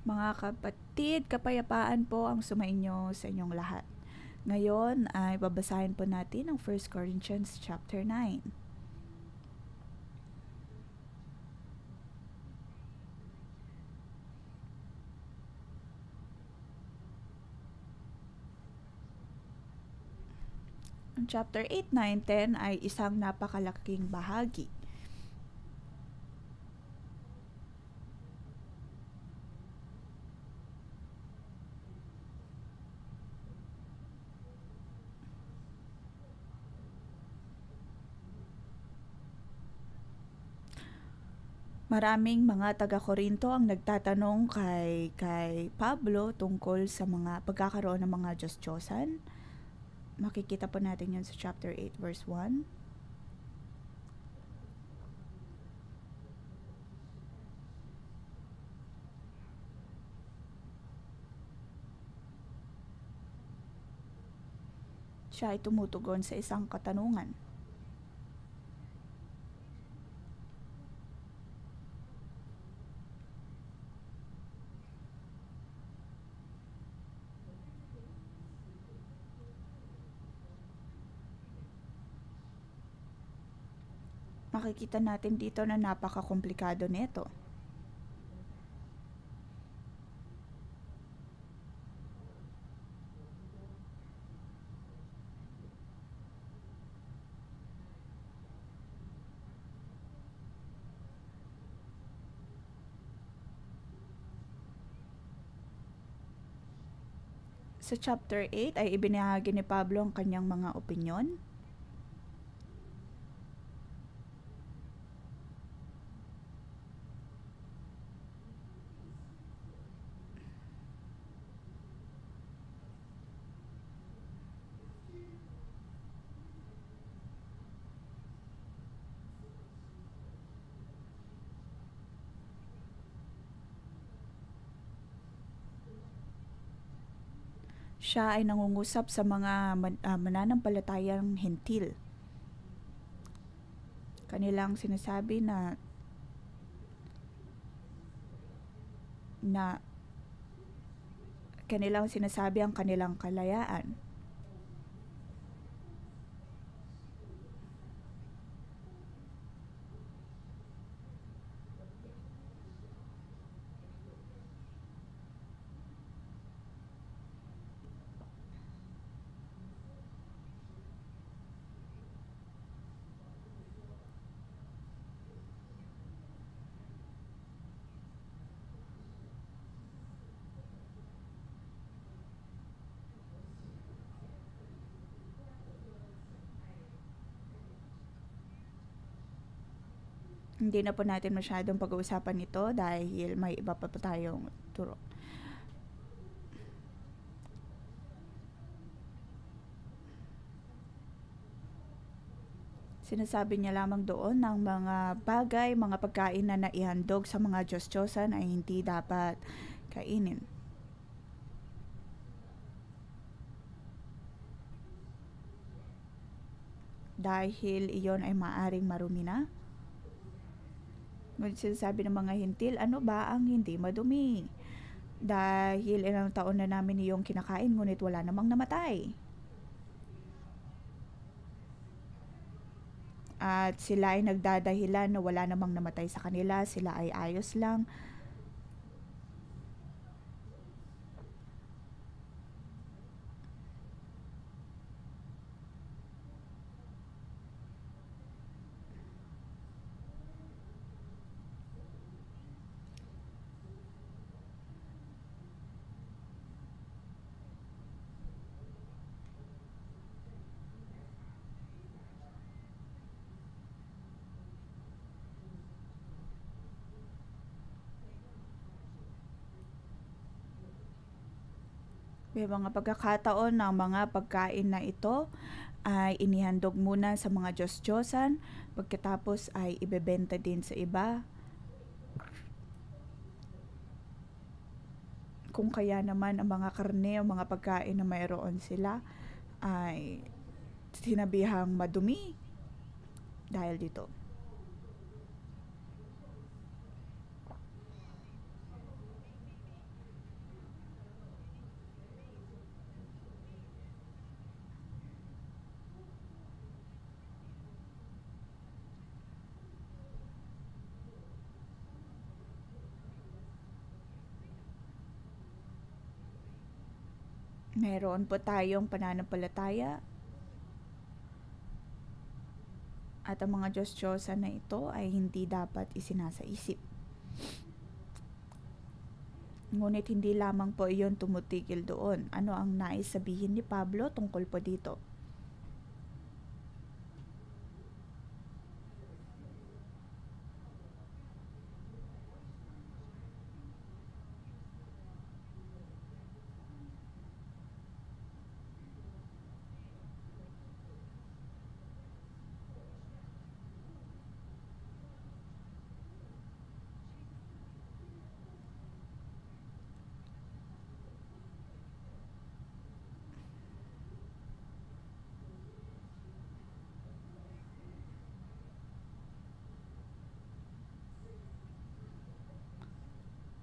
Mga kapatid, kapayapaan po ang sumainyo sa inyong lahat. Ngayon ay babasahin po natin ang 1 Corinthians chapter 9. Ang chapter 8, 9, 10 ay isang napakalaking bahagi. Maraming mga taga-Korinto ang nagtatanong kay Pablo tungkol sa mga pagkakaroon ng mga Diyos-Diyosan. Makikita po natin yun sa chapter 8 verse 1. Siya ay tumutugon sa isang katanungan. Makikita natin dito na napaka-komplikado nito. Sa chapter 8 ay ibinahagi ni Pablo ang kanyang mga opinyon. Siya ay nangungusap sa mga mananampalatayang hentil. Kanilang sinasabi na kanilang sinasabi ang kanilang kalayaan. Hindi na po natin masyadong pag-uusapan ito dahil may iba pa tayong turo. Sinasabi niya lamang doon ng mga bagay, mga pagkain na naihandog sa mga Diyos-Diyosan ay hindi dapat kainin. Dahil iyon ay maaring marumi na. Ngunit sinasabi ng mga hintil, ano ba ang hindi madumi? Dahil ilang taon na namin iyong kinakain ngunit wala namang namatay. At sila ay nagdadahilan na wala namang namatay sa kanila, sila ay ayos lang. May mga pagkakataon ng mga pagkain na ito ay inihandog muna sa mga Diyos-Diyosan, pagkatapos ay ibebenta din sa iba. Kung kaya naman ang mga karne o mga pagkain na mayroon sila ay sinabihang madumi dahil dito. Meron po tayong pananampalataya at ang mga Diyos-Diyosan na ito ay hindi dapat isinasaisip. Ngunit hindi lamang po iyon tumutigil doon. Ano ang nais sabihin ni Pablo tungkol po dito?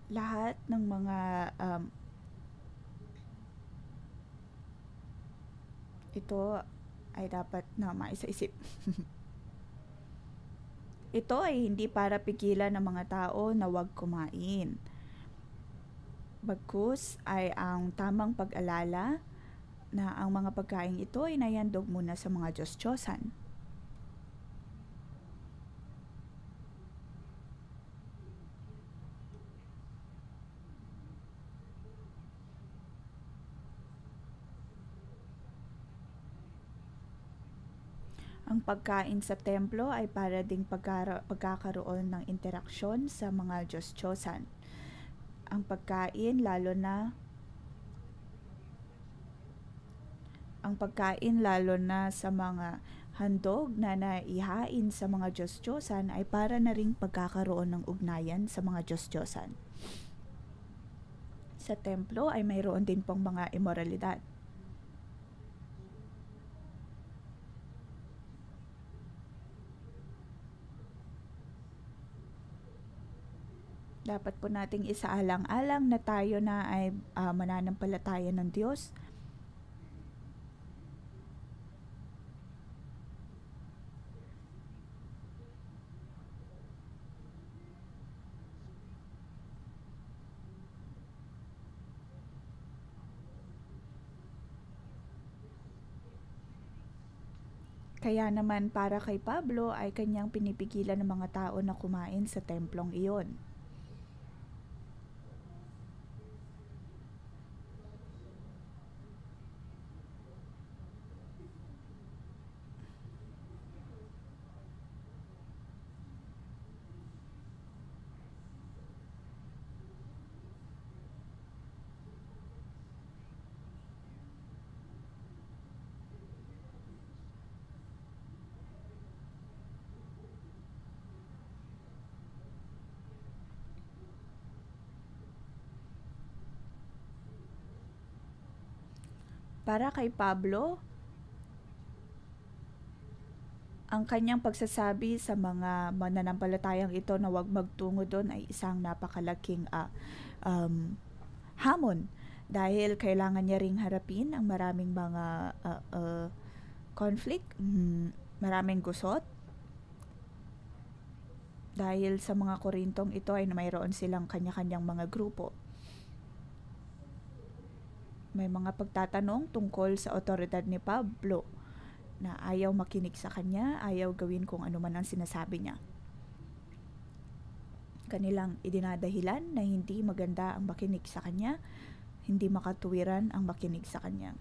Lahat ng mga ito ay dapat na maisaisip. Ito ay hindi para pigilan ng mga tao na huwag kumain. Bagkus ay ang tamang pag-alala na ang mga pagkain ito ay naihandog muna sa mga Diyos-Diyosan. Ang pagkain sa templo ay para ding pagkakaroon ng interaksyon sa mga Diyos-Diyosan. Ang pagkain lalo na sa mga handog na naihain sa mga Diyos-Diyosan ay para na ring pagkakaroon ng ugnayan sa mga Diyos-Diyosan. Sa templo ay mayroon din pong mga immoralidad. Dapat po nating isaalang-alang na tayo na ay mananampalataya ng Diyos. Kaya naman para kay Pablo ay kanyang pinipigilan ng mga tao na kumain sa templong iyon. Para kay Pablo, ang kanyang pagsasabi sa mga mananampalatayang ito na huwag magtungo doon ay isang napakalaking hamon dahil kailangan niya ring harapin ang maraming mga conflict, maraming gusot. Dahil sa mga Korintong ito ay mayroon silang kanya-kanyang mga grupo. May mga pagtatanong tungkol sa otoridad ni Pablo na ayaw makinig sa kanya, ayaw gawin kung ano man ang sinasabi niya. Kanilang idinadahilan na hindi maganda ang makinig sa kanya, hindi makatuwiran ang makinig sa kanya.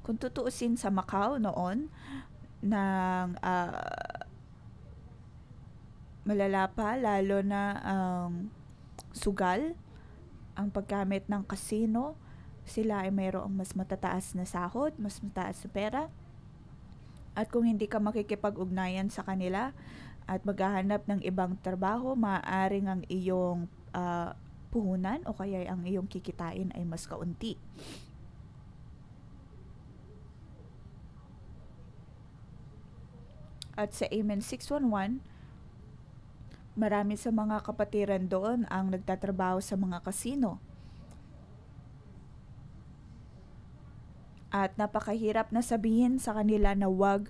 Kung tutuusin sa Macau noon, ng malala pa, lalo na ang sugal, ang paggamit ng casino, sila ay mayroong mas matataas na sahod, mas mataas na pera. At kung hindi ka makikipag-ugnayan sa kanila, at maghahanap ng ibang trabaho, maaaring ang iyong puhunan o kaya ang iyong kikitain ay mas kaunti. At sa Amen 611, marami sa mga kapatiran doon ang nagtatrabaho sa mga kasino. At napakahirap na sabihin sa kanila na wag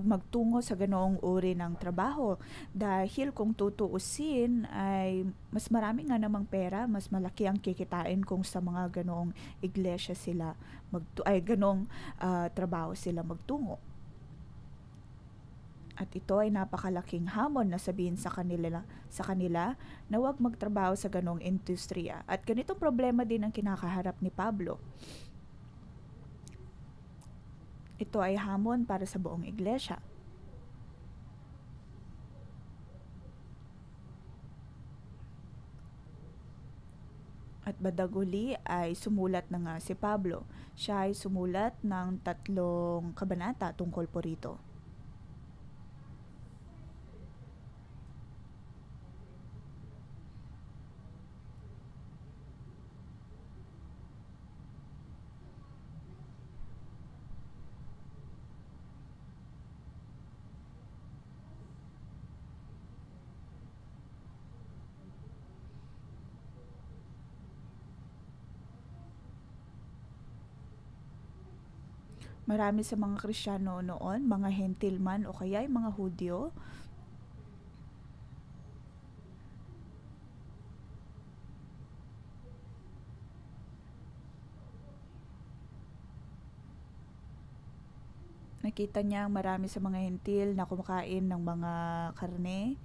magtungo sa ganoong uri ng trabaho. Dahil kung tutuusin ay mas marami nga namang pera, mas malaki ang kikitain kung sa mga ganoong iglesia sila ganoong trabaho sila magtungo. At ito ay napakalaking hamon na sabihin sa kanila na wag magtrabaho sa ganong industriya. At ganitong problema din ang kinakaharap ni Pablo. Ito ay hamon para sa buong iglesia. At badaguli ay sumulat na nga si Pablo. Siya ay sumulat ng 3 kabanata tungkol po rito. Marami sa mga Kristiyano noon, mga Hentil man o kaya ay mga Hudyo, nakita niya marami sa mga Hentil na kumakain ng mga karne.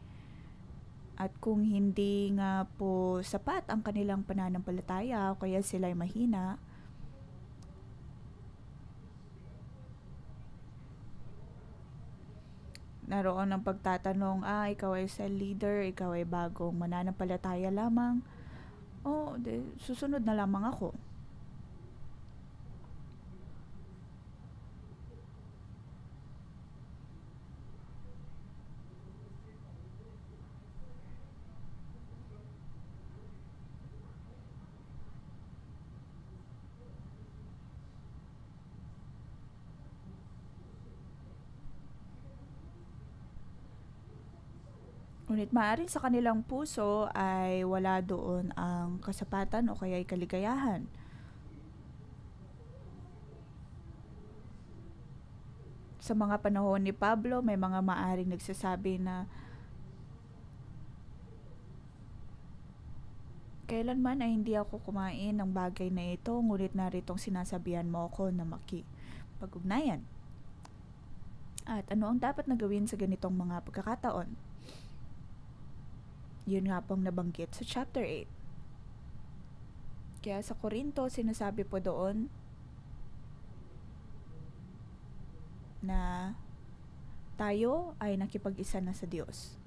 At kung hindi nga po sapat ang kanilang pananampalataya o kaya sila ay mahina, naroon ang pagtatanong, ikaw ay cell leader, ikaw ay bagong mananampalataya lamang, susunod na lamang ako. Ngunit maaaring sa kanilang puso ay wala doon ang kasapatan o kaya ay kaligayahan. Sa mga panahon ni Pablo, may mga maaaring nagsasabi na kailanman ay hindi ako kumain ng bagay na ito, ngunit naritong sinasabihan mo ako na makipag-ugnayan. At ano ang dapat na gawin sa ganitong mga pagkakataon? Yun nga pong nabanggit sa chapter 8. Kaya sa Korinto, sinasabi po doon na tayo ay nakipag-isa na sa Diyos.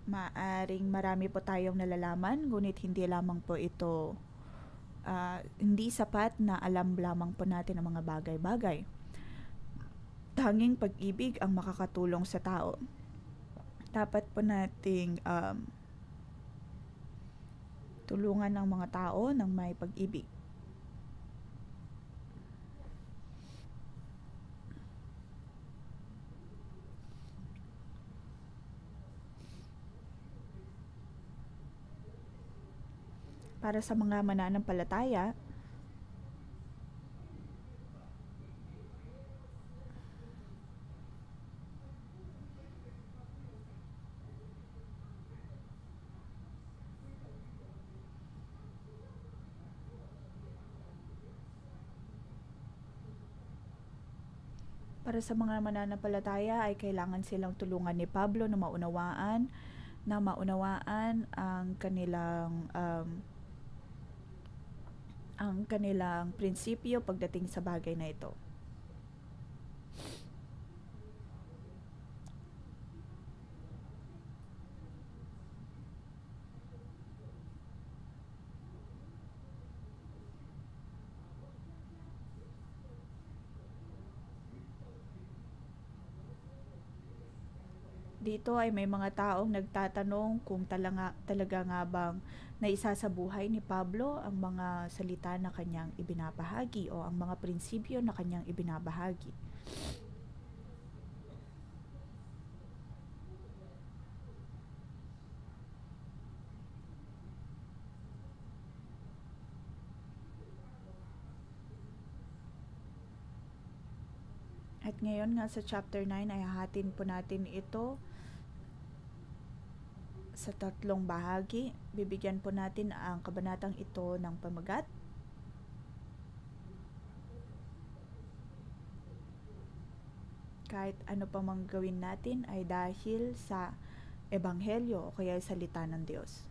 Maaring marami po tayong nalalaman, ngunit hindi lamang po ito hindi sapat na alam lamang po natin ang mga bagay-bagay. Tanging pag-ibig ang makakatulong sa tao. Dapat po nating tulungan ng mga tao ng may pag-ibig. Para sa mga mananampalataya, ay kailangan silang tulungan ni Pablo na maunawaan ang kanilang prinsipyo pagdating sa bagay na ito. Dito ay may mga taong nagtatanong kung talaga nga bang naisasabuhay ni Pablo ang mga salita na kanyang ibinabahagi o ang mga prinsipyo na kanyang ibinabahagi. At ngayon nga sa chapter 9 ay hahatin po natin ito sa tatlong bahagi. Bibigyan po natin ang kabanatang ito ng pamagat. Kahit ano pa mang gawin natin ay dahil sa ebanghelyo o kaya salita ng Diyos.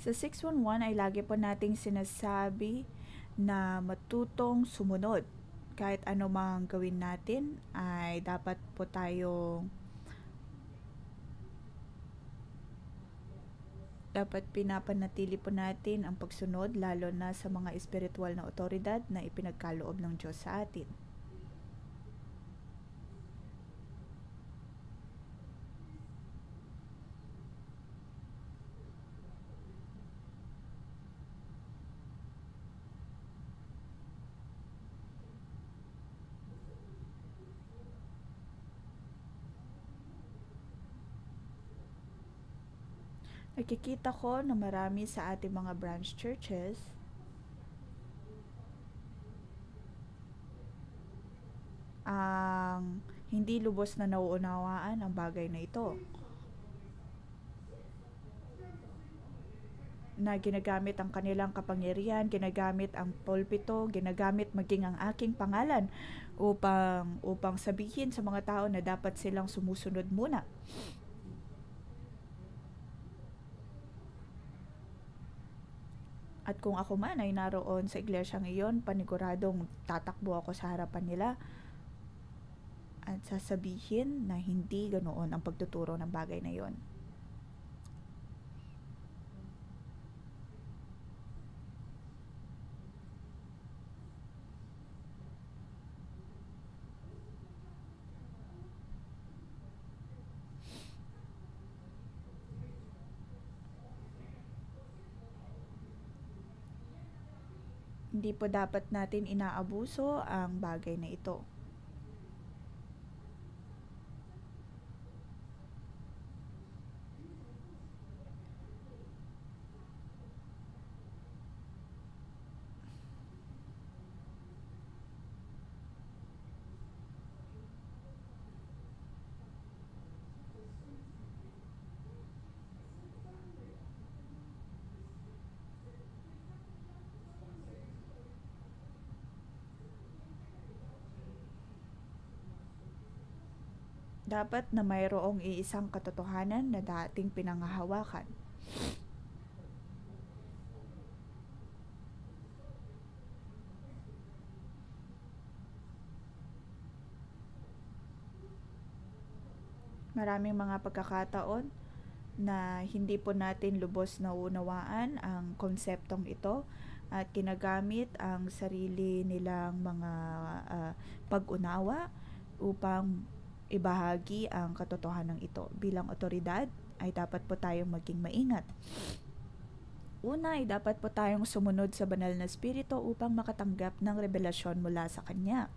Sa 611 ay lagi po nating sinasabi na matutong sumunod. Kahit ano mang gawin natin ay dapat po dapat pinapanatili po natin ang pagsunod lalo na sa mga espiritual na otoridad na ipinagkaloob ng Diyos sa atin. Nakikita ko na marami sa ating mga branch churches ang hindi lubos na nauunawaan ang bagay na ito. Na ginagamit ang kanilang kapangyarihan, ginagamit ang pulpito, ginagamit maging ang aking pangalan upang sabihin sa mga tao na dapat silang sumusunod muna. At kung ako man ay naroon sa iglesyang iyon, paniguradong tatakbo ako sa harapan nila at sasabihin na hindi ganoon ang pagtuturo ng bagay na iyon. Hindi po dapat natin inaabuso ang bagay na ito. Dapat na mayroong iisang katotohanan na dating pinanghahawakan. Maraming mga pagkakataon na hindi po natin lubos na unawaan ang konseptong ito at ginagamit ang sarili nilang mga pag-unawa upang ibahagi ang katotohanan ito. Bilang otoridad ay dapat po tayong maging maingat. Una ay dapat po tayong sumunod sa banal na espiritu upang makatanggap ng revelasyon mula sa Kanya.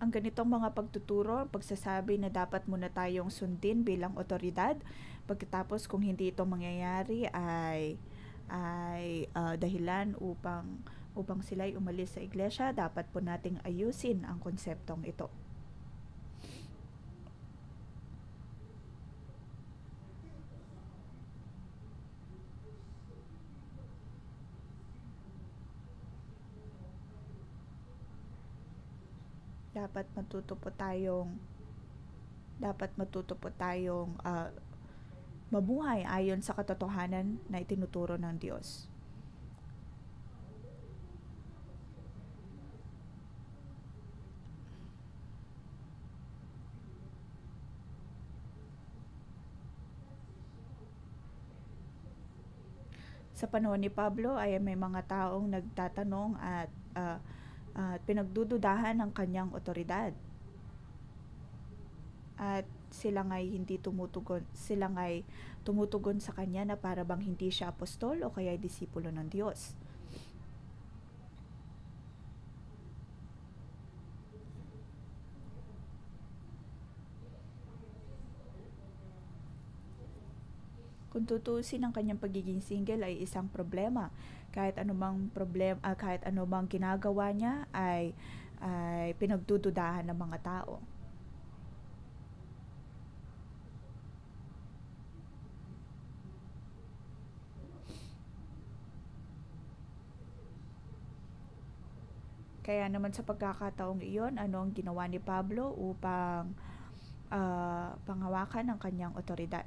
ang ganitong mga pagtuturo, pagsasabi na dapat muna tayong sundin bilang otoridad, pagkatapos kung hindi ito mangyayari ay dahilan upang sila'y umalis sa iglesia, dapat po nating ayusin ang konseptong ito. Dapat matuto po tayong mabuhay ayon sa katotohanan na itinuturo ng Diyos. Sa panahon ni Pablo ay may mga taong nagtatanong at pinagdududahan ng kanyang otoridad. At sila nga'y tumutugon sa kanya na para bang hindi siya apostol o kaya disipulo ng Diyos. Kung tutuusin, ang kanyang pagiging single ay isang problema. Kahit anumang ginagawa niya ay pinagdududahan ng mga tao. Kaya naman sa pagkakataong iyon, ano ang ginawa ni Pablo upang panghawakan ang kanyang otoridad?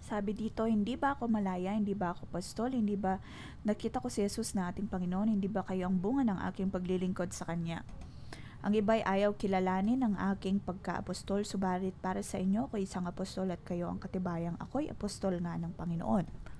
Sabi dito, hindi ba ako malaya, hindi ba ako pastol, hindi ba nakita ko si Jesus na ating Panginoon, hindi ba kayo ang bunga ng aking paglilingkod sa Kanya? Ang iba'y ayaw kilalanin ang aking pagka-apostol, subalit para sa inyo ko isang apostol at kayo ang katibayang ako'y apostol nga ng Panginoon.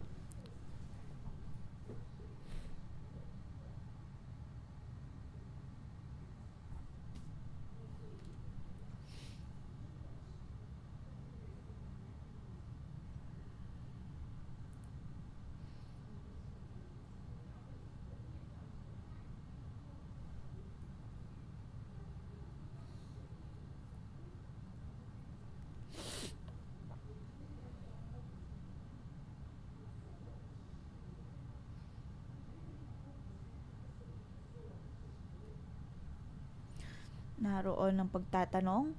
Naroon ang pagtatanong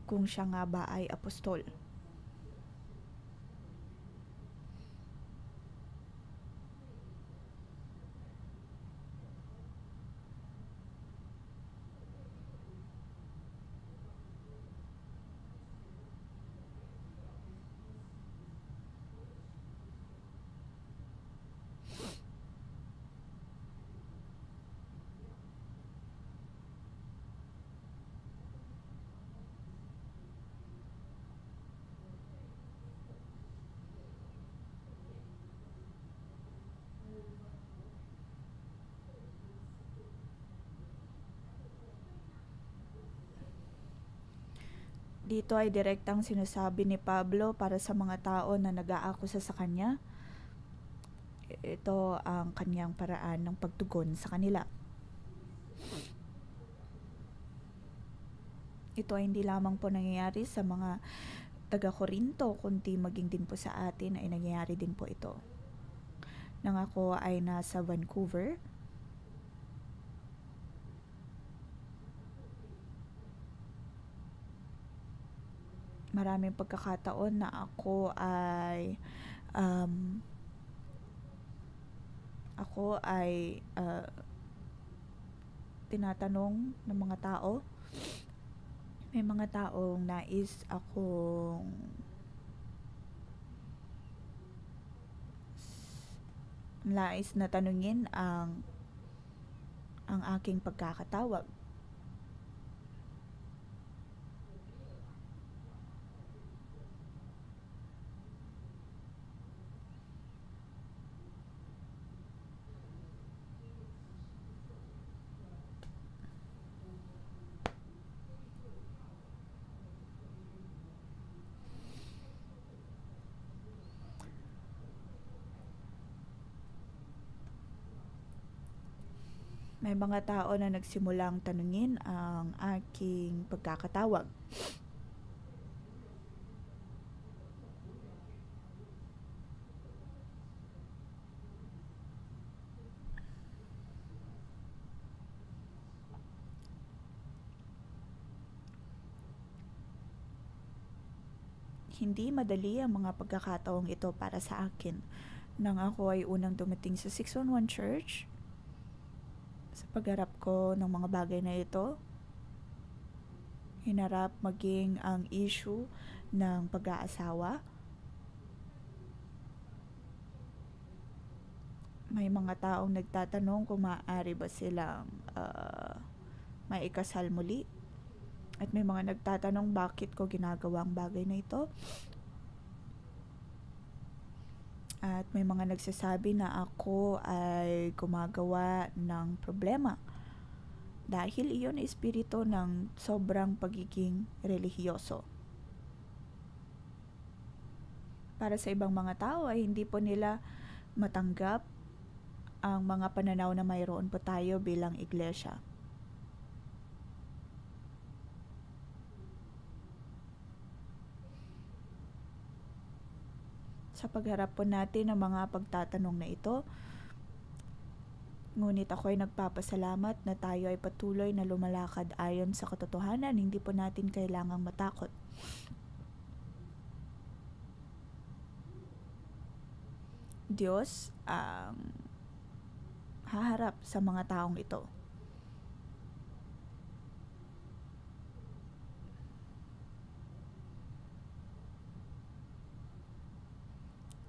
kung siya nga ba ay apostol. Dito ay direktang sinasabi ni Pablo para sa mga tao na nag-aakusa sa kanya. Ito ang kanyang paraan ng pagtugon sa kanila. Ito ay hindi lamang po nangyayari sa mga taga-Korinto, kundi maging din po sa atin ay nangyayari din po ito. Nang ako ay nasa Vancouver, maraming pagkakataon na ako ay tinatanong ng mga tao. May mga taong nais nais na tanungin ang aking pagkakatawag. May mga tao na nagsimulang tanungin ang aking pagkakatawag. Hindi madali ang mga pagkakataong ito para sa akin. Nang ako ay unang dumating sa 611 Church, sa pagharap ko ng mga bagay na ito, hinarap maging ang issue ng pag-aasawa. May mga taong nagtatanong kung maaari ba silang maikasal muli. At may mga nagtatanong bakit ko ginagawa ang bagay na ito. At may mga nagsasabi na ako ay gumagawa ng problema. Dahil iyon ay espiritu ng sobrang pagiging relihiyoso. Para sa ibang mga tao ay hindi po nila matanggap ang mga pananaw na mayroon po tayo bilang iglesia. Sa pagharap po natin ng mga pagtatanong na ito, ngunit ako ay nagpapasalamat na tayo ay patuloy na lumalakad ayon sa katotohanan, hindi po natin kailangang matakot. Diyos ang haharap sa mga taong ito.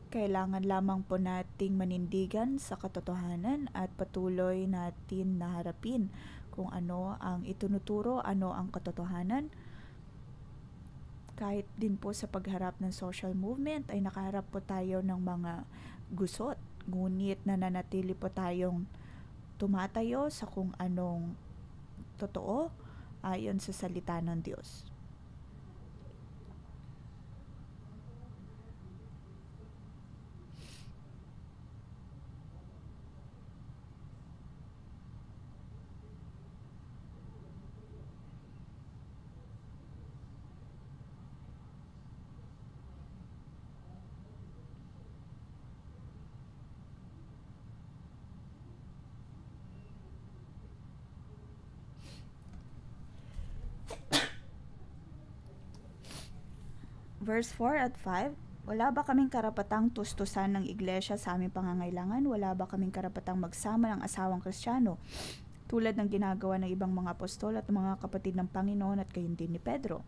Kailangan lamang po nating manindigan sa katotohanan at patuloy natin naharapin kung ano ang itunuturo, ano ang katotohanan. Kahit din po sa pagharap ng social movement ay nakaharap po tayo ng mga gusot. Ngunit nananatili po tayong tumatayo sa kung anong totoo ayon sa salita ng Diyos. Verse 4 at 5, wala ba kaming karapatang tustusan ng iglesia sa aming pangangailangan? Wala ba kaming karapatang magsama ng asawang Kristiyano? Tulad ng ginagawa ng ibang mga apostol at mga kapatid ng Panginoon at gayon din ni Pedro.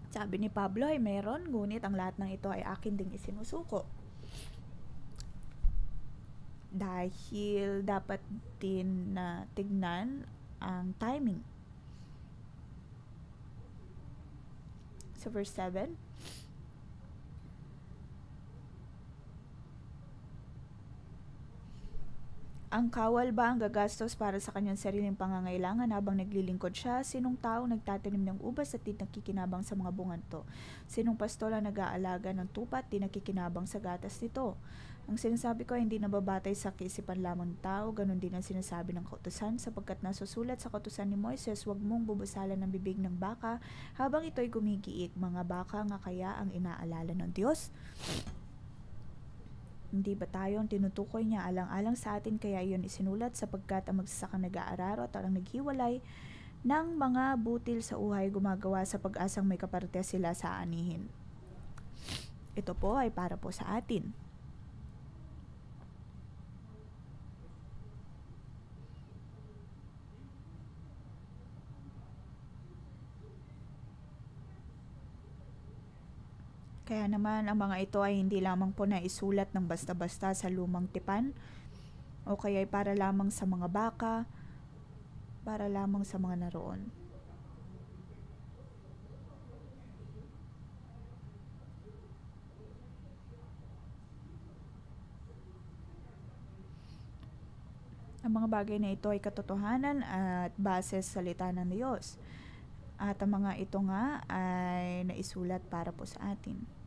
Sabi ni Pablo ay meron, ngunit ang lahat ng ito ay akin ding isinusuko. Dahil dapat din na tignan ang timing. Sa verse 7, ang kawal ba ang gagastos para sa kanyang sariling pangangailangan habang naglilingkod siya? Sinong tao nagtatanim ng ubas at di nakikinabang sa mga bunga nito? Sinong pastol ang nag-aalaga ng tupa at di nakikinabang sa gatas nito? Ang sinasabi ko ay hindi nababatay sa kaisipan lamang ng tao, ganun din ang sinasabi ng kautusan, sapagkat nasusulat sa kautusan ni Moises, huwag mong bubusalan ng bibig ng baka habang ito'y gumigiik. Mga baka nga kaya ang inaalala ng Diyos? Hindi ba tayo ang tinutukoy niya alang-alang sa atin, kaya iyon isinulat, sapagkat ang magsasakang nag-aararo at ang naghiwalay ng mga butil sa uhay gumagawa sa pag-asang may kaparte sila sa anihin. Ito po ay para po sa atin. Kaya naman ang mga ito ay hindi lamang po naisulat ng basta-basta sa lumang tipan o kaya ay para lamang sa mga baka, para lamang sa mga naroon. Ang mga bagay na ito ay katotohanan at base sa salita ng Diyos. At ang mga ito nga ay naisulat para po sa atin.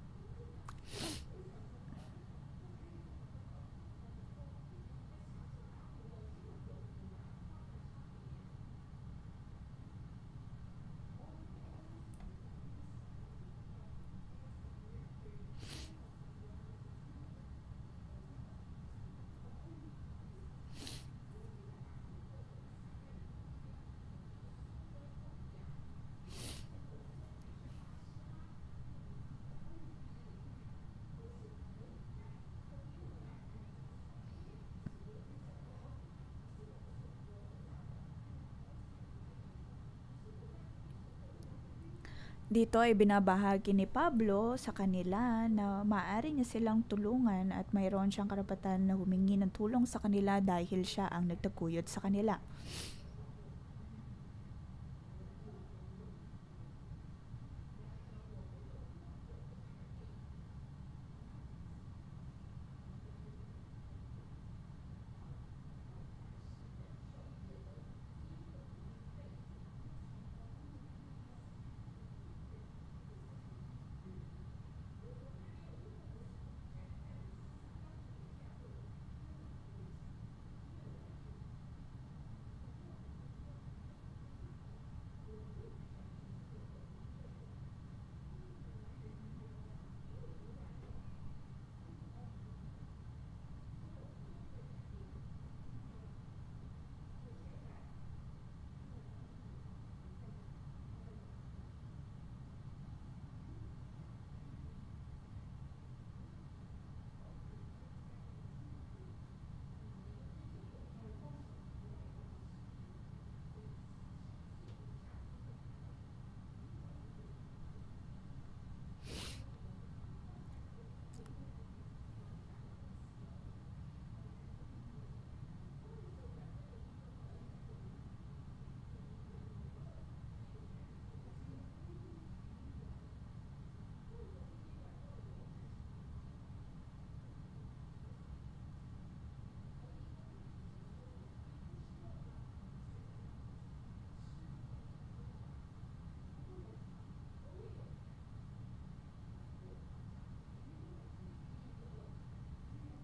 Dito ay binabahagi ni Pablo sa kanila na maaari niya silang tulungan at mayroon siyang karapatan na humingi ng tulong sa kanila dahil siya ang nagtaguyod sa kanila.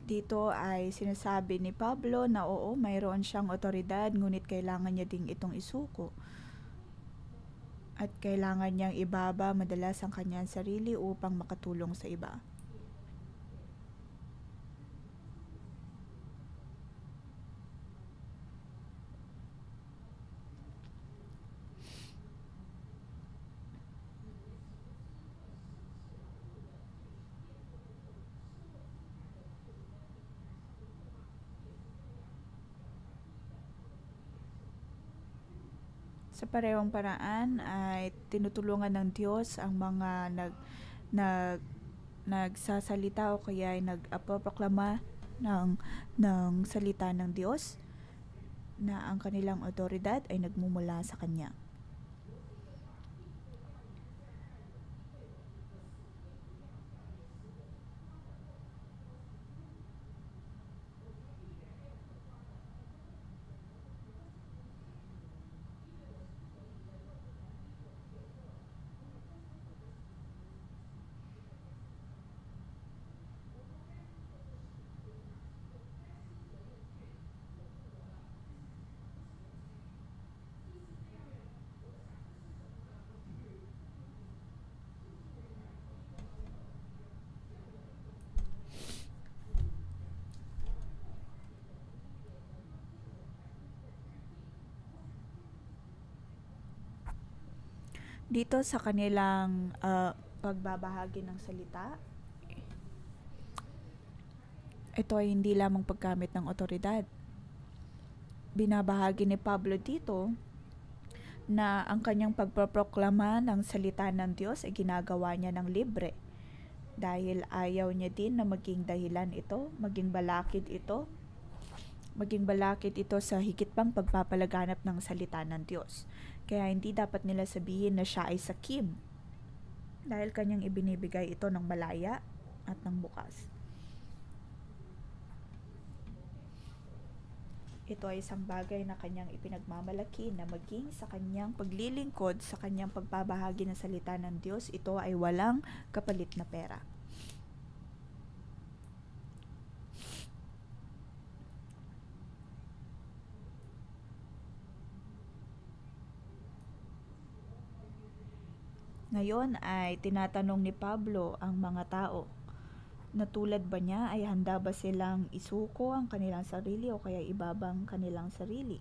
Dito ay sinasabi ni Pablo na oo, mayroon siyang otoridad ngunit kailangan niya ding itong isuko. At kailangan niyang ibaba madalas ang kanyang sarili upang makatulong sa iba. Sa parehong paraan ay tinutulungan ng Diyos ang mga nag nagsasalita o kaya ay nagproklama ng salita ng Diyos na ang kanilang otoridad ay nagmumula sa Kanya. Dito sa kanilang pagbabahagi ng salita, ito ay hindi lamang paggamit ng otoridad. Binabahagi ni Pablo dito na ang kanyang pagproproklama ng salita ng Diyos ay ginagawa niya ng libre. dahil ayaw niya din na maging dahilan ito, maging balakid ito sa higit pang pagpapalaganap ng salita ng Diyos. Kaya hindi dapat nila sabihin na siya ay sakim dahil kanyang ibinibigay ito ng malaya at ng bukas. Ito ay isang bagay na kanyang ipinagmamalaki na maging sa kanyang paglilingkod, sa kanyang pagbabahagi ng salita ng Diyos, ito ay walang kapalit na pera. Ngayon ay tinatanong ni Pablo ang mga tao na tulad ba niya ay handa ba silang isuko ang kanilang sarili o kaya ibabang kanilang sarili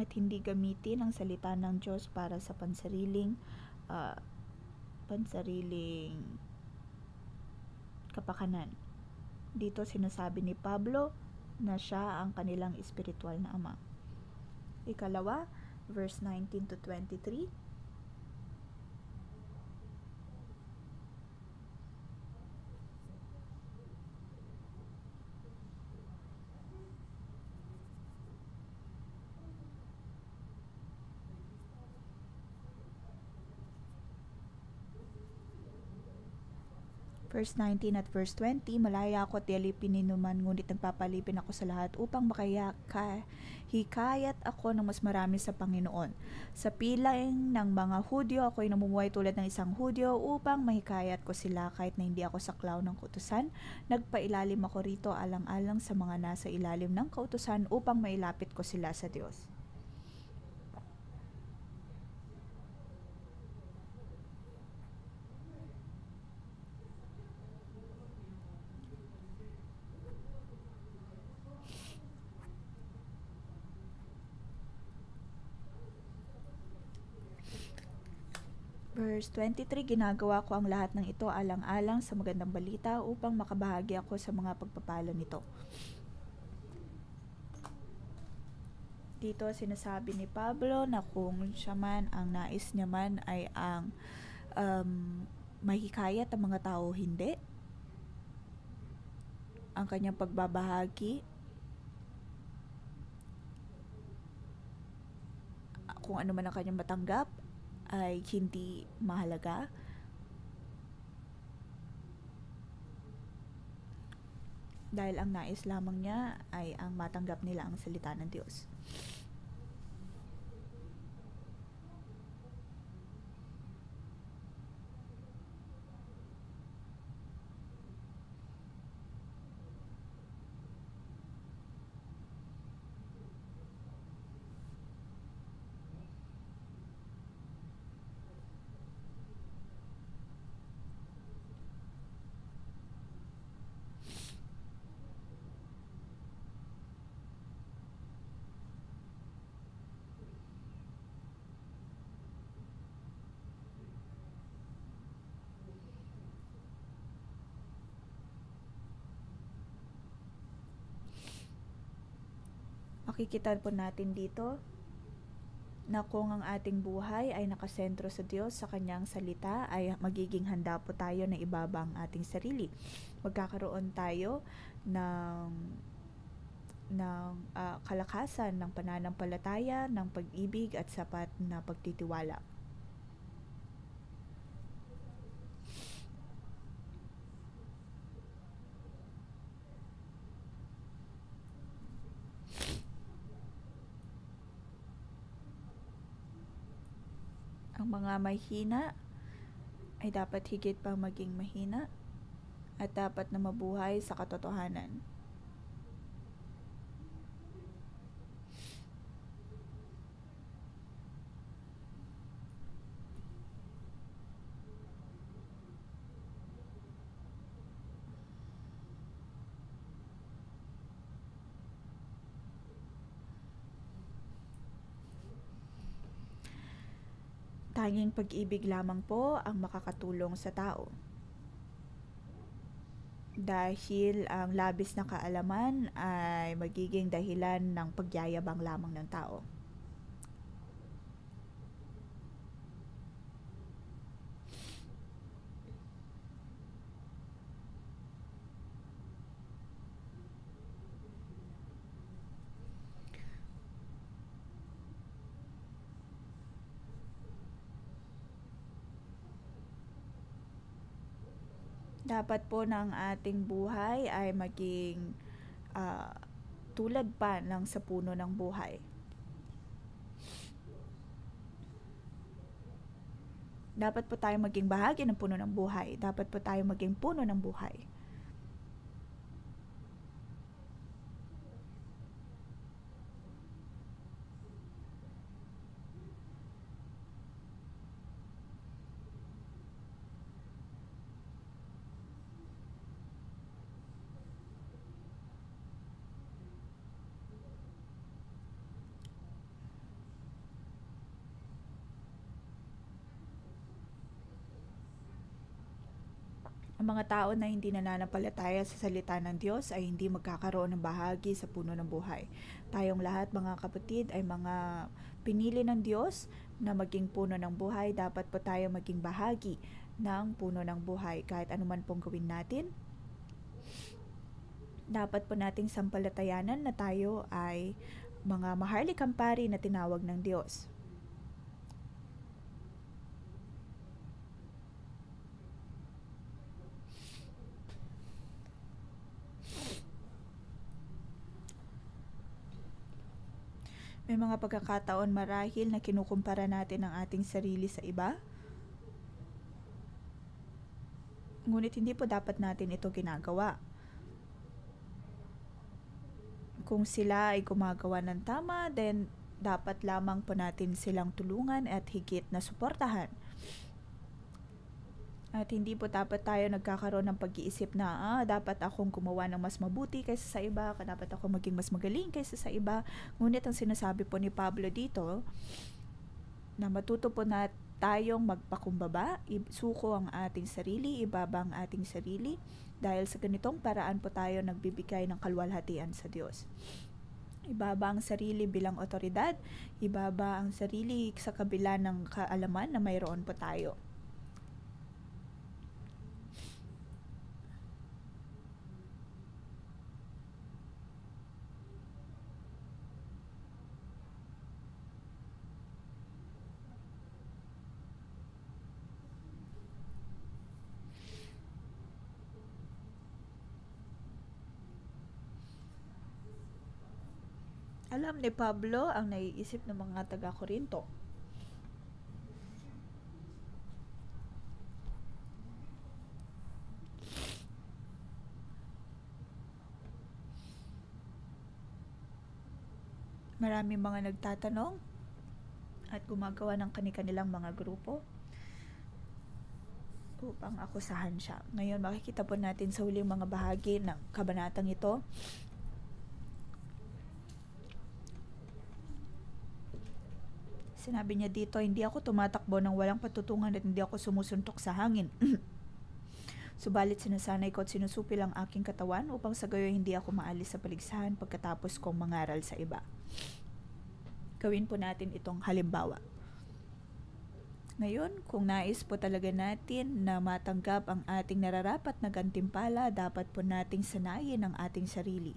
at hindi gamitin ang salita ng Diyos para sa pansariling kapakanan. Dito sinasabi ni Pablo na siya ang kanilang espiritual na ama. Ikalawa, verse 19 to 23. Verse 19 at verse 20, malaya ako at di alipin ninuman, ngunit nagpapalipin ako sa lahat upang makahikayat ako ng mas marami sa Panginoon. Sa pilang ng mga Hudyo, ako'y namumuhay tulad ng isang Hudyo upang mahikayat ko sila kahit na hindi ako saklaw ng kautusan. Nagpailalim ako rito alang-alang sa mga nasa ilalim ng kautusan upang mailapit ko sila sa Diyos. Verse 23, ginagawa ko ang lahat ng ito alang-alang sa magandang balita upang makabahagi ako sa mga pagpapala nito. Dito sinasabi ni Pablo na kung siya man, ang nais niya man ay ang mahikayat ang mga tao, hindi. Ang kanyang pagbabahagi, kung ano man ang kanyang matanggap, ay hindi mahalaga. Dahil ang nais lamang niya ay ang matanggap nila ang salita ng Diyos. Makikita po natin dito na kung ang ating buhay ay nakasentro sa Diyos, sa kanyang salita, ay magiging handa po tayo na ibabang ating sarili. Magkakaroon tayo ng kalakasan ng pananampalataya, ng pag-ibig at sapat na pagtitiwala. Ang mga mahina ay dapat higit pang maging mahina at dapat na mabuhay sa katotohanan. Tanging pag-ibig lamang po ang makakatulong sa tao. Dahil ang labis na kaalaman ay magiging dahilan ng pagyayabang lamang ng tao. Dapat po ng ating buhay ay maging ah, tulad pa ng sa puno ng buhay. Dapat po tayo maging bahagi ng puno ng buhay. Dapat po tayo maging puno ng buhay. Ang mga tao na hindi nananampalataya sa salita ng Diyos ay hindi magkakaroon ng bahagi sa puno ng buhay. Tayong lahat mga kapatid ay mga pinili ng Diyos na maging puno ng buhay. Dapat po tayo maging bahagi ng puno ng buhay. Kahit anuman pong gawin natin, dapat po nating sampalatayanan na tayo ay mga maharlikang pari na tinawag ng Diyos. May mga pagkakataon marahil na kinukumpara natin ang ating sarili sa iba. Ngunit hindi po dapat natin ito ginagawa. Kung sila ay gumagawa ng tama, then dapat lamang po natin silang tulungan at higit na suportahan. At hindi po dapat tayo nagkakaroon ng pag-iisip na dapat akong gumawa ng mas mabuti kaysa sa iba, dapat ako maging mas magaling kaysa sa iba. Ngunit ang sinasabi po ni Pablo dito, na matuto po na tayong magpakumbaba, isuko ang ating sarili, ibaba ang ating sarili, dahil sa ganitong paraan po tayo nagbibigay ng kaluwalhatian sa Diyos. Ibaba ang sarili bilang otoridad, ibaba ang sarili sa kabila ng kaalaman na mayroon po tayo. Alam ni Pablo ang naiisip ng mga taga-Korinto. Maraming mga nagtatanong at gumagawa ng kani-kanilang mga grupo upang akusahan siya. Ngayon makikita po natin sa huling mga bahagi ng kabanatang ito sinabi niya dito, hindi ako tumatakbo ng walang patutungan at hindi ako sumusuntok sa hangin. Subalit sinasanay ko at sinusupil ang aking katawan upang sa gayon hindi ako maalis sa paligsahan pagkatapos kong mangaral sa iba. Gawin po natin itong halimbawa. Ngayon, kung nais po talaga natin na matanggap ang ating nararapat na gantimpala, dapat po nating sanayin ang ating sarili.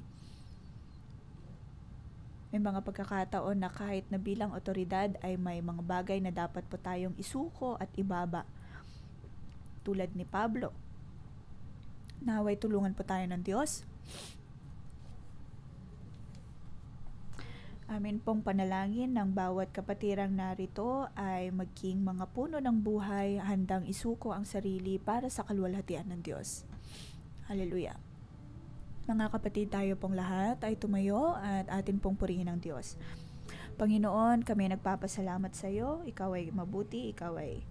May mga pagkakataon na kahit na bilang otoridad ay may mga bagay na dapat po tayong isuko at ibaba. Tulad ni Pablo. Naway tulungan po tayo ng Diyos. Amin pong panalangin ng bawat kapatirang narito ay maging mga puno ng buhay, handang isuko ang sarili para sa kaluwalhatian ng Diyos. Hallelujah. Mga kapatid, tayo pong lahat ay tumayo at atin pong purihin ang Diyos. Panginoon, kami nagpapasalamat sa iyo. Ikaw ay mabuti, ikaw ay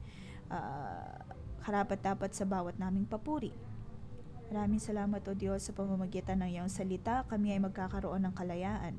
karapat-dapat sa bawat naming papuri. Maraming salamat o Diyos sa pamamagitan ng iyong salita, kami ay magkakaroon ng kalayaan.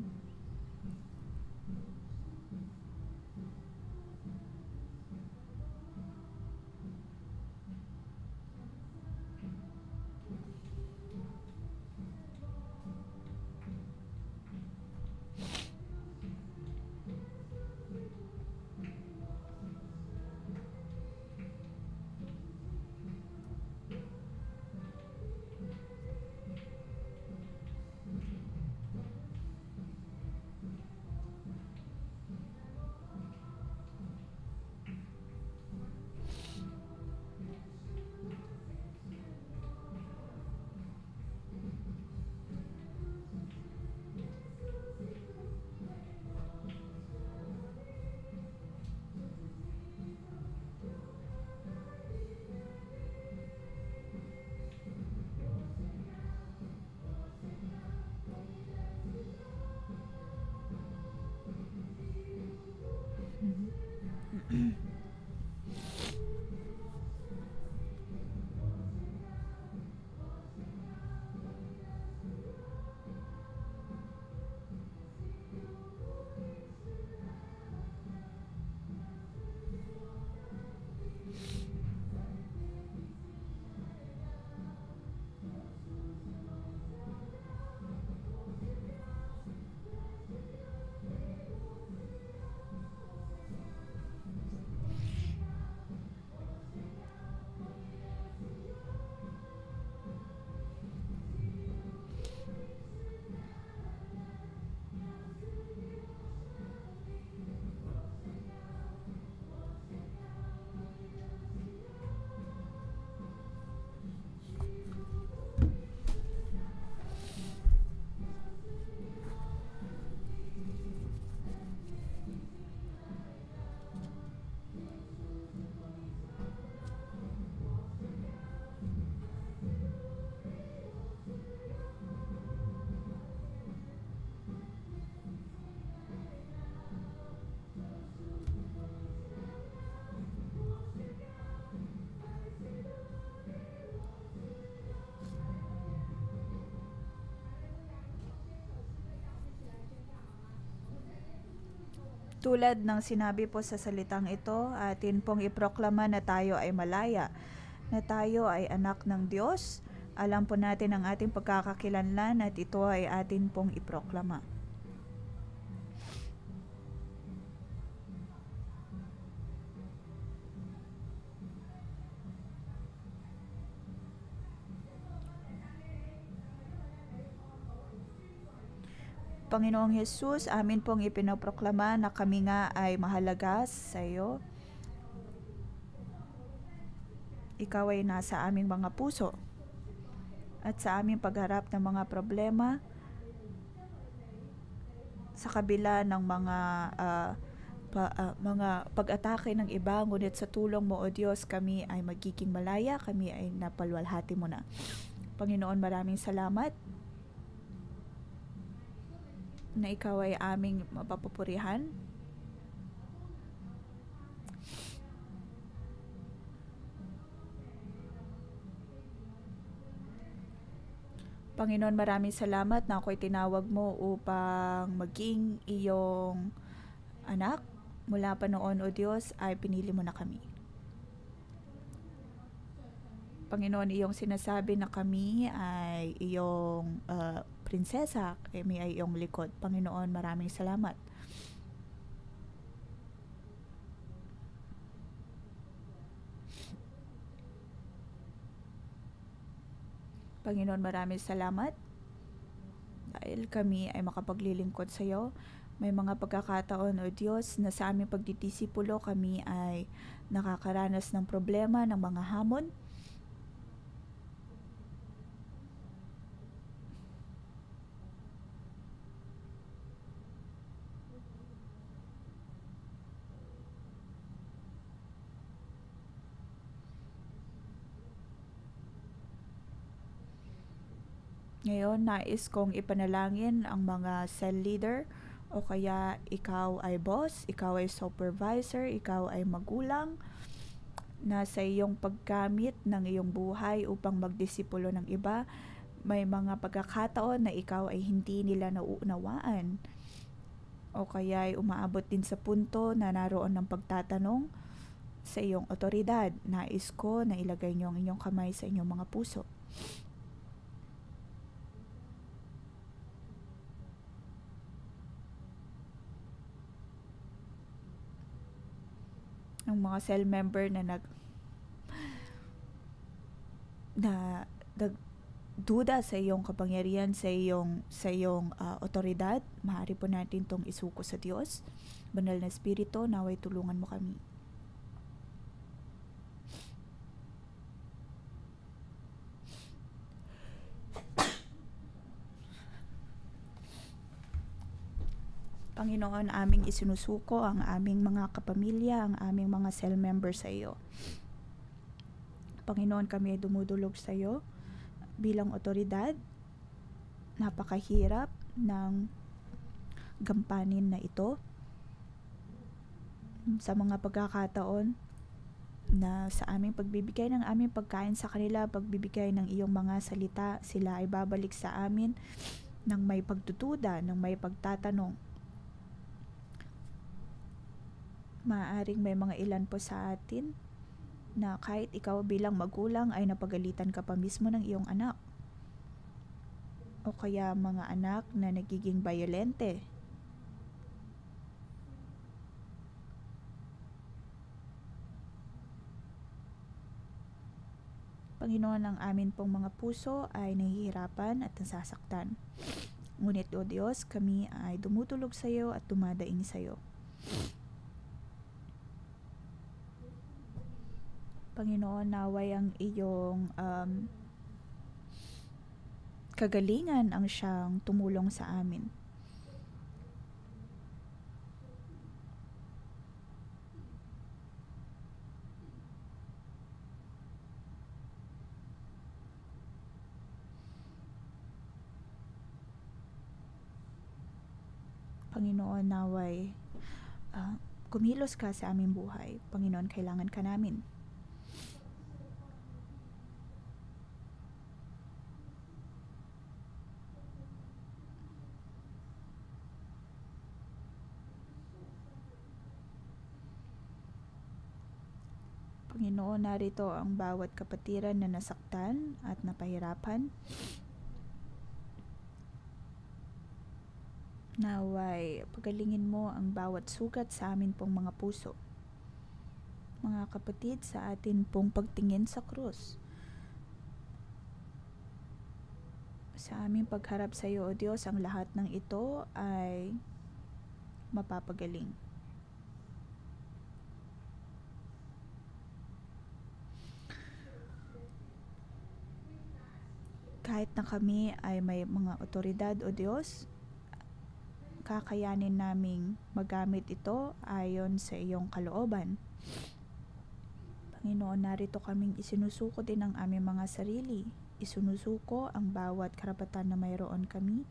Tulad ng sinabi po sa salitang ito, atin pong iproklama na tayo ay malaya, na tayo ay anak ng Diyos. Alam po natin ang ating pagkakakilanlan at ito ay atin pong iproklama. Panginoong Hesus, amin pong ipinoproklama na kami nga ay mahalaga sa iyo. Ikaw ay nasa aming mga puso at sa aming pagharap ng mga problema sa kabila ng mga pag-atake ng iba, ngunit sa tulong mo, O Diyos, kami ay magiging malaya, kami ay napalwalhati mo na. Panginoon, maraming salamat na ikaw ay aming mapapupurihan. Panginoon, maraming salamat na ako'y tinawag mo upang maging iyong anak. Mula pa noon, O Diyos, ay pinili mo na kami. Panginoon, iyong sinasabi na kami ay iyong prinsesa, kami ay iyong likod. Panginoon, maraming salamat. Panginoon, maraming salamat dahil kami ay makapaglilingkod sa iyo. May mga pagkakataon, O Diyos, na sa aming pagdidisipulo kami ay nakakaranas ng problema, ng mga hamon. Ngayon, nais kong ipanalangin ang mga cell leader o kaya ikaw ay boss, ikaw ay supervisor, ikaw ay magulang na sa iyong paggamit ng iyong buhay upang magdisipulo ng iba. May mga pagkakataon na ikaw ay hindi nila nauunawaan o kaya ay umaabot din sa punto na naroon ng pagtatanong sa iyong otoridad. Nais ko na ilagay niyo ang inyong kamay sa inyong mga puso. Ng mga cell member na nagduda sa iyong kapangyarihan, sa iyong otoridad, maaari po natin tong isuko sa Diyos. Banal na Espiritu, naway tulungan mo kami. Panginoon, aming isinusuko ang aming mga kapamilya, ang aming mga cell members sa iyo. Panginoon, kami ay dumudulog sa iyo bilang otoridad. Napakahirap ng gampanin na ito. Sa mga pagkakataon na sa aming pagbibigay ng aming pagkain sa kanila, pagbibigay ng iyong mga salita, sila ay babalik sa amin ng may pagdududa, ng may pagtatanong. Maaaring may mga ilan po sa atin na kahit ikaw bilang magulang ay napagalitan ka pa mismo ng iyong anak. O kaya mga anak na nagiging bayolente. Panginoon, ang amin pong mga puso ay nahihirapan at nasasaktan. Ngunit, O Diyos, kami ay dumutulog sa iyo at dumadaing sa iyo. Panginoon, naway ang iyong kagalingan ang siyang tumulong sa amin. Panginoon, naway kumilos ka sa aming buhay. Panginoon, kailangan ka namin. Panginoon, narito ang bawat kapatiran na nasaktan at napahirapan. Naway pagalingin mo ang bawat sugat sa amin pong mga puso. Mga kapatid, sa atin pong pagtingin sa krus. Sa aming pagharap sa iyo, O Diyos, ang lahat ng ito ay mapapagaling. Kahit na kami ay may mga otoridad, O Diyos, kakayanin naming magamit ito ayon sa iyong kalooban. Panginoon, narito kaming isinusuko din ang aming mga sarili. Isinusuko ang bawat karapatan na mayroon kami.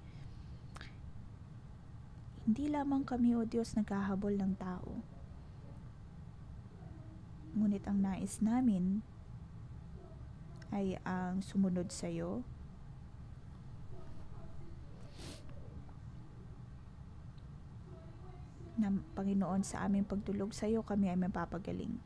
Hindi lamang kami, O Diyos, naghahabol ng tao. Ngunit ang nais namin ay ang sumunod sa iyo. Na Panginoon, sa aming pagtulog sa iyo, kami ay mapapagaling.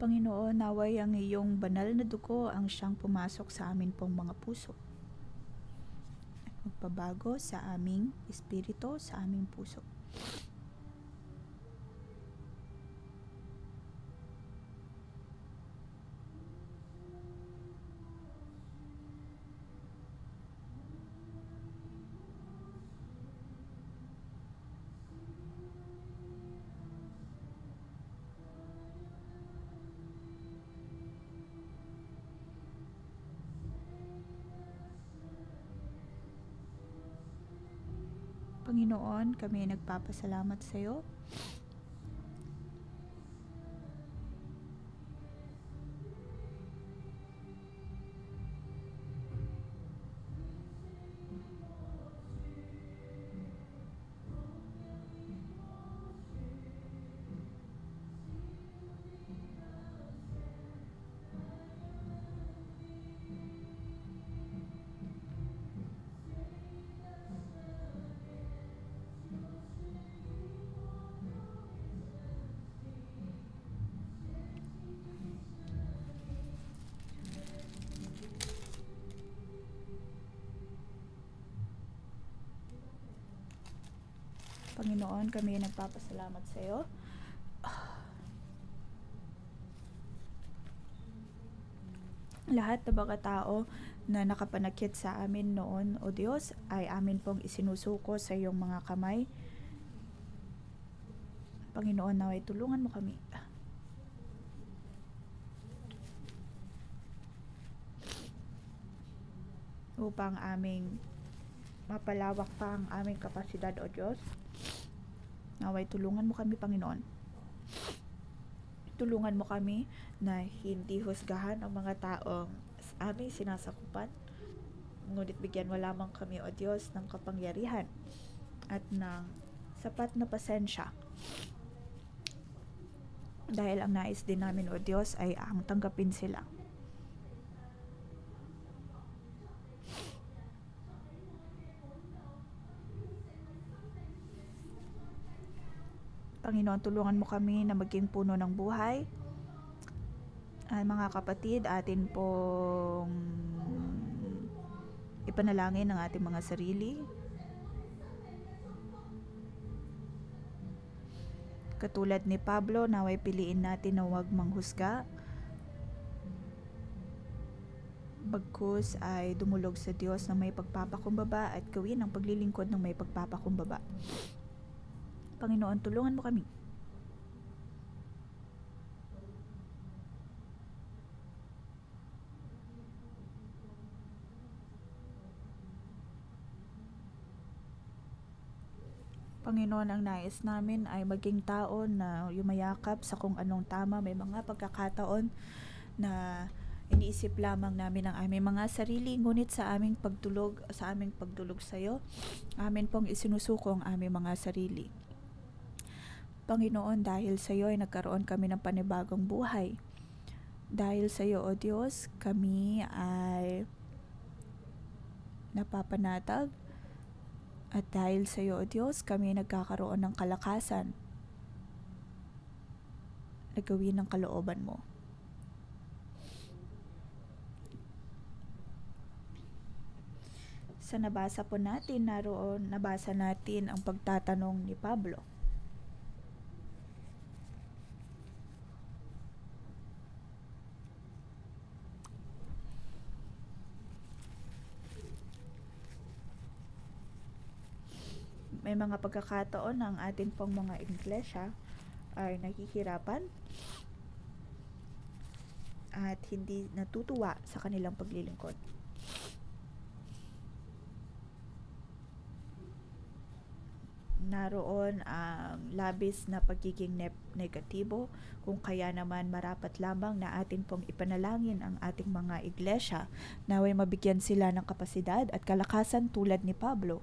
Panginoon, naway ang iyong banal na dugo ang siyang pumasok sa amin pong mga puso. At magpabago sa aming espiritu, sa aming puso. Panginoon, kami ay nagpapasalamat sa iyo. Panginoon, kami ay nagpapasalamat sa iyo. Lahat ng mga tao na nakapanakit sa amin noon, O Diyos, ay amin pong isinusuko sa iyong mga kamay. Panginoon, naway tulungan mo kami. Upang aming mapalawak pa ang aming kapasidad, O Diyos. Naway tulungan mo kami, Panginoon. Tulungan mo kami na hindi husgahan ang mga taong aming sinasakupan. Ngunit bigyan mo lamang kami, O Diyos, ng kapangyarihan at ng sapat na pasensya. Dahil ang nais din namin, O Diyos, ay ang tanggapin sila. Panginoon, tulungan mo kami na maging puno ng buhay. Mga kapatid, atin pong ipanalangin ang ating mga sarili. Katulad ni Pablo, naway piliin natin na huwag manghusga. Bagkus ay dumulog sa Diyos na may pagpapakumbaba at gawin ang paglilingkod ng may pagpapakumbaba. Panginoon, tulungan mo kami. Panginoon, ang nais namin ay maging tao na yumayakap sa kung anong tama. May mga pagkakataon na Iniisip lamang namin ang aming mga sarili, ngunit sa aming pagdulog sa iyo, amin pong isinusuko ang aming mga sarili. Panginoon, dahil sa iyo ay nagkaroon kami ng panibagong buhay. Dahil sa iyo, O Diyos, kami ay napapanatag. At dahil sa iyo, O Diyos, kami nagkakaroon ng kalakasan na gawin ng kalooban mo. Sa nabasa po natin, nabasa natin ang pagtatanong ni Pablo. May mga pagkakataon na ang atin pong mga iglesia ay nakikirapan at hindi natutuwa sa kanilang paglilingkod. Naroon ang labis na pagiging negatibo, kung kaya naman marapat lamang na atin pong ipanalangin ang ating mga iglesia naway mabigyan sila ng kapasidad at kalakasan tulad ni Pablo.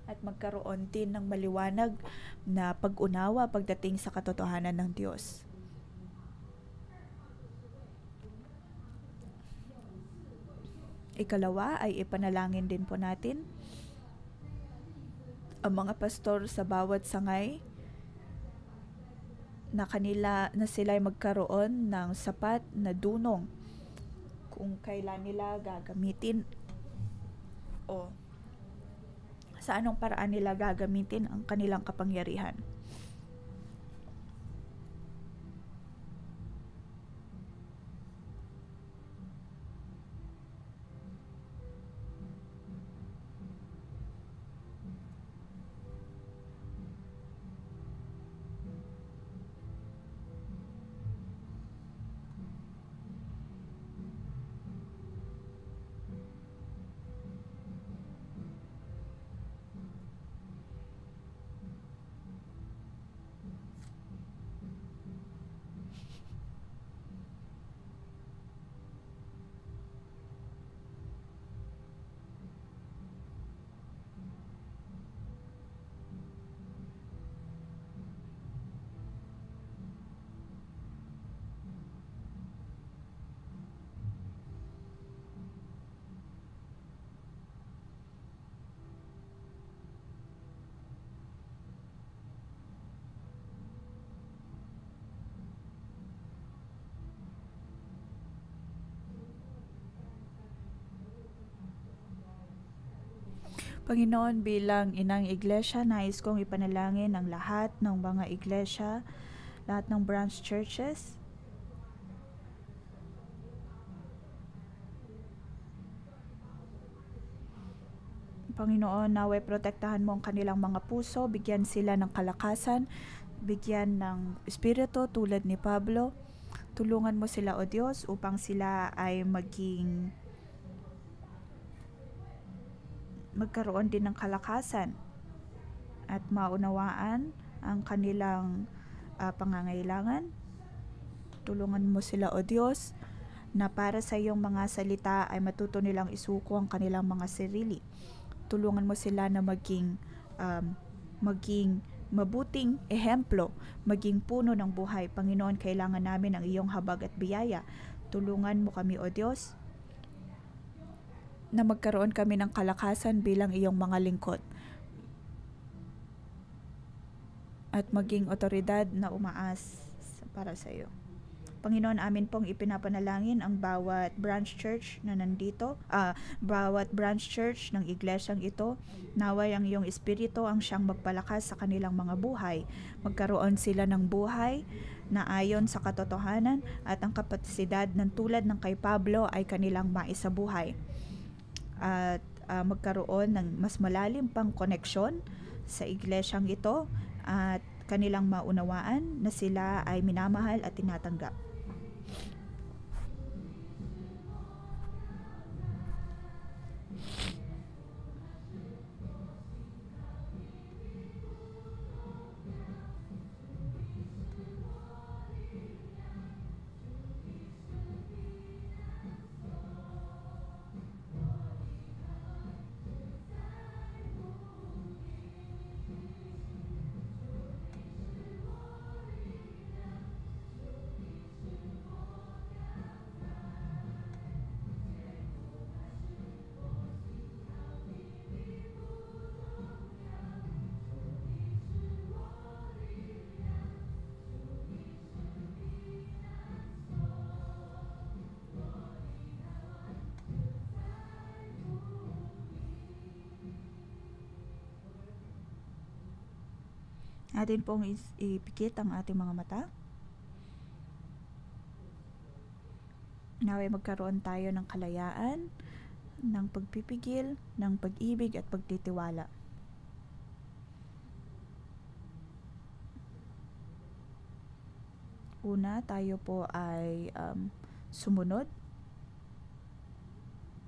At magkaroon din ng maliwanag na pag-unawa pagdating sa katotohanan ng Diyos. Ikalawa ay ipanalangin din po natin ang mga pastor sa bawat sangay na sila ay magkaroon ng sapat na dunong kung kailan nila gagamitin o sa anong paraan nila gagamitin ang kanilang kapangyarihan. Panginoon, bilang inang iglesia, nais kong ipanalangin ang lahat ng mga iglesia, lahat ng branch churches. Panginoon, naway protektahan mo ang kanilang mga puso, bigyan sila ng kalakasan, bigyan ng espiritu tulad ni Pablo. Tulungan mo sila, O Diyos, upang sila ay magkaroon din ng kalakasan at maunawaan ang kanilang pangangailangan. Tulungan mo sila, O Diyos, na para sa iyong mga salita ay matuto nilang isuko ang kanilang mga sarili. Tulungan mo sila na maging mabuting ehemplo, maging puno ng buhay. Panginoon, kailangan namin ang iyong habag at biyaya. Tulungan mo kami, O Diyos, na magkaroon kami ng kalakasan bilang iyong mga lingkod at maging otoridad na umaas para sa iyo. Panginoon, amin pong ipinapanalangin ang bawat branch church na nandito, bawat branch church ng iglesyang ito. Naway ang iyong espiritu ang siyang magpalakas sa kanilang mga buhay. Magkaroon sila ng buhay na ayon sa katotohanan at ang kapasidad ng tulad ng kay Pablo ay kanilang maisabuhay. At magkaroon ng mas malalim pang koneksyon sa iglesyang ito at kanilang maunawaan na sila ay minamahal at tinatanggap. Atin pong ipikit ang ating mga mata. Naway magkaroon tayo ng kalayaan, ng pagpipigil, ng pag-ibig at pagtitiwala. Una, tayo po ay sumunod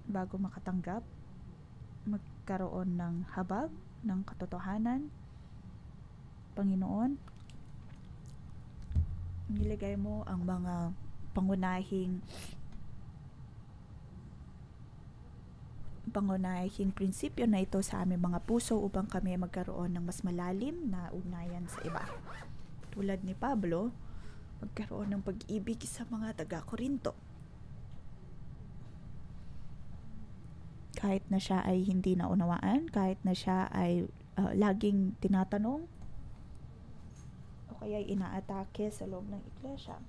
bago makatanggap, magkaroon ng habag, ng katotohanan. Panginoon, nilagay mo ang mga pangunahing prinsipyo na ito sa aming mga puso upang kami magkaroon ng mas malalim na ugnayan sa iba. Tulad ni Pablo, magkaroon ng pag-ibig sa mga taga-Korinto. Kahit na siya ay hindi naunawaan, kahit na siya ay laging tinatanong o kaya inaatake sa loob ng iglesia.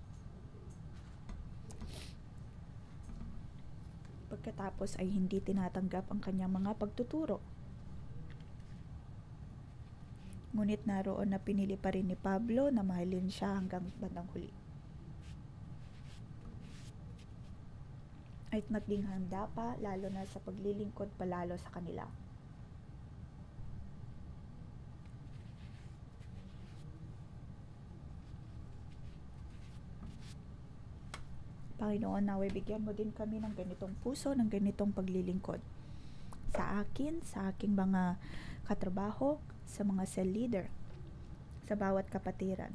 Pagkatapos ay hindi tinatanggap ang kanyang mga pagtuturo. Ngunit naroon na pinili pa rin ni Pablo na mahalin siya hanggang bandang huli. At naging handa pa lalo na sa paglilingkod palalo sa kanila. Panginoon, naway bigyan mo din kami ng ganitong puso, ng ganitong paglilingkod. Sa akin, sa aking mga katrabaho, sa mga cell leader, sa bawat kapatiran.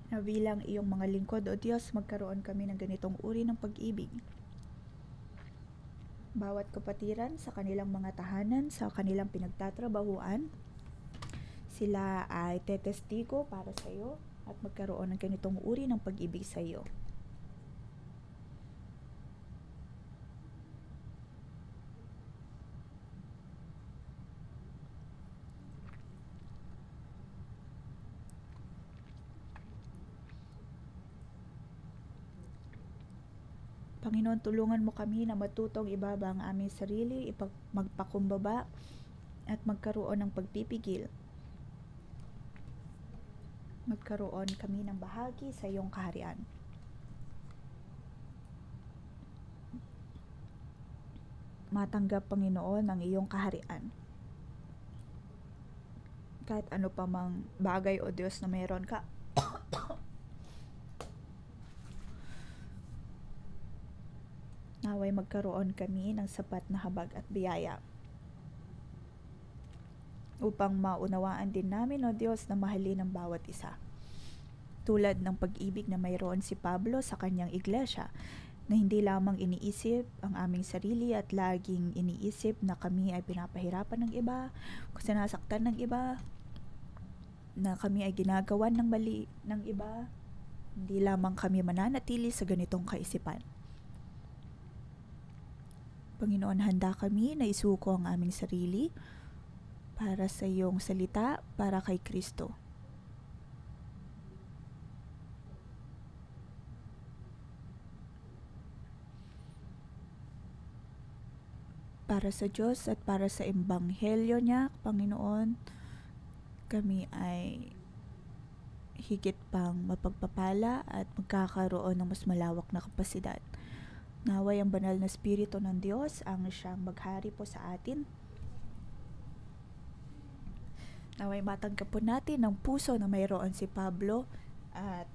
Na bilang iyong mga lingkod, O Diyos, magkaroon kami ng ganitong uri ng pag-ibig. Bawat kapatiran sa kanilang mga tahanan, sa kanilang pinagtatrabahuan, sila ay tetestigo para sa iyo at magkaroon ng ganitong uri ng pag-ibig sa iyo. Panginoon, tulungan mo kami na matutong ibaba ang aming sarili, magpakumbaba at magkaroon ng pagpipigil. Magkaroon kami ng bahagi sa iyong kaharian. Matanggap, Panginoon, ang iyong kaharian. Kahit ano pa mang bagay, O Diyos, na mayroon ka. Naway magkaroon kami ng sapat na habag at biyaya upang maunawaan din namin, O Diyos, na mahalin ang bawat isa. Tulad ng pag-ibig na mayroon si Pablo sa kanyang iglesia, na hindi lamang iniisip ang aming sarili at laging iniisip na kami ay pinapahirapan ng iba, kung sinasaktan ng iba, na kami ay ginagawan ng mali ng iba. Hindi lamang kami mananatili sa ganitong kaisipan. Panginoon, handa kami na isuko ang aming sarili para sa iyong salita, para kay Kristo. Para sa Diyos at para sa Ebanghelyo niya, Panginoon, kami ay higit pang mapagpapala at magkakaroon ng mas malawak na kapasidad. Naway ang banal na Espiritu ng Diyos ang siyang maghari po sa atin. Naway matanggap po natin ng puso na mayroon si Pablo at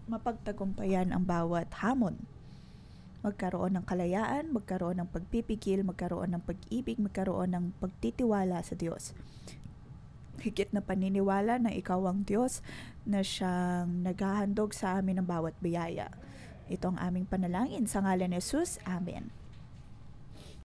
mapagtagumpayan ang bawat hamon. Magkaroon ng kalayaan, magkaroon ng pagpipigil, magkaroon ng pag-ibig, magkaroon ng pagtitiwala sa Diyos. Higit na paniniwala na ikaw ang Diyos na siyang naghahandog sa amin ng bawat biyaya. Ito ang aming panalangin sa ngalan ni Jesus. Amen.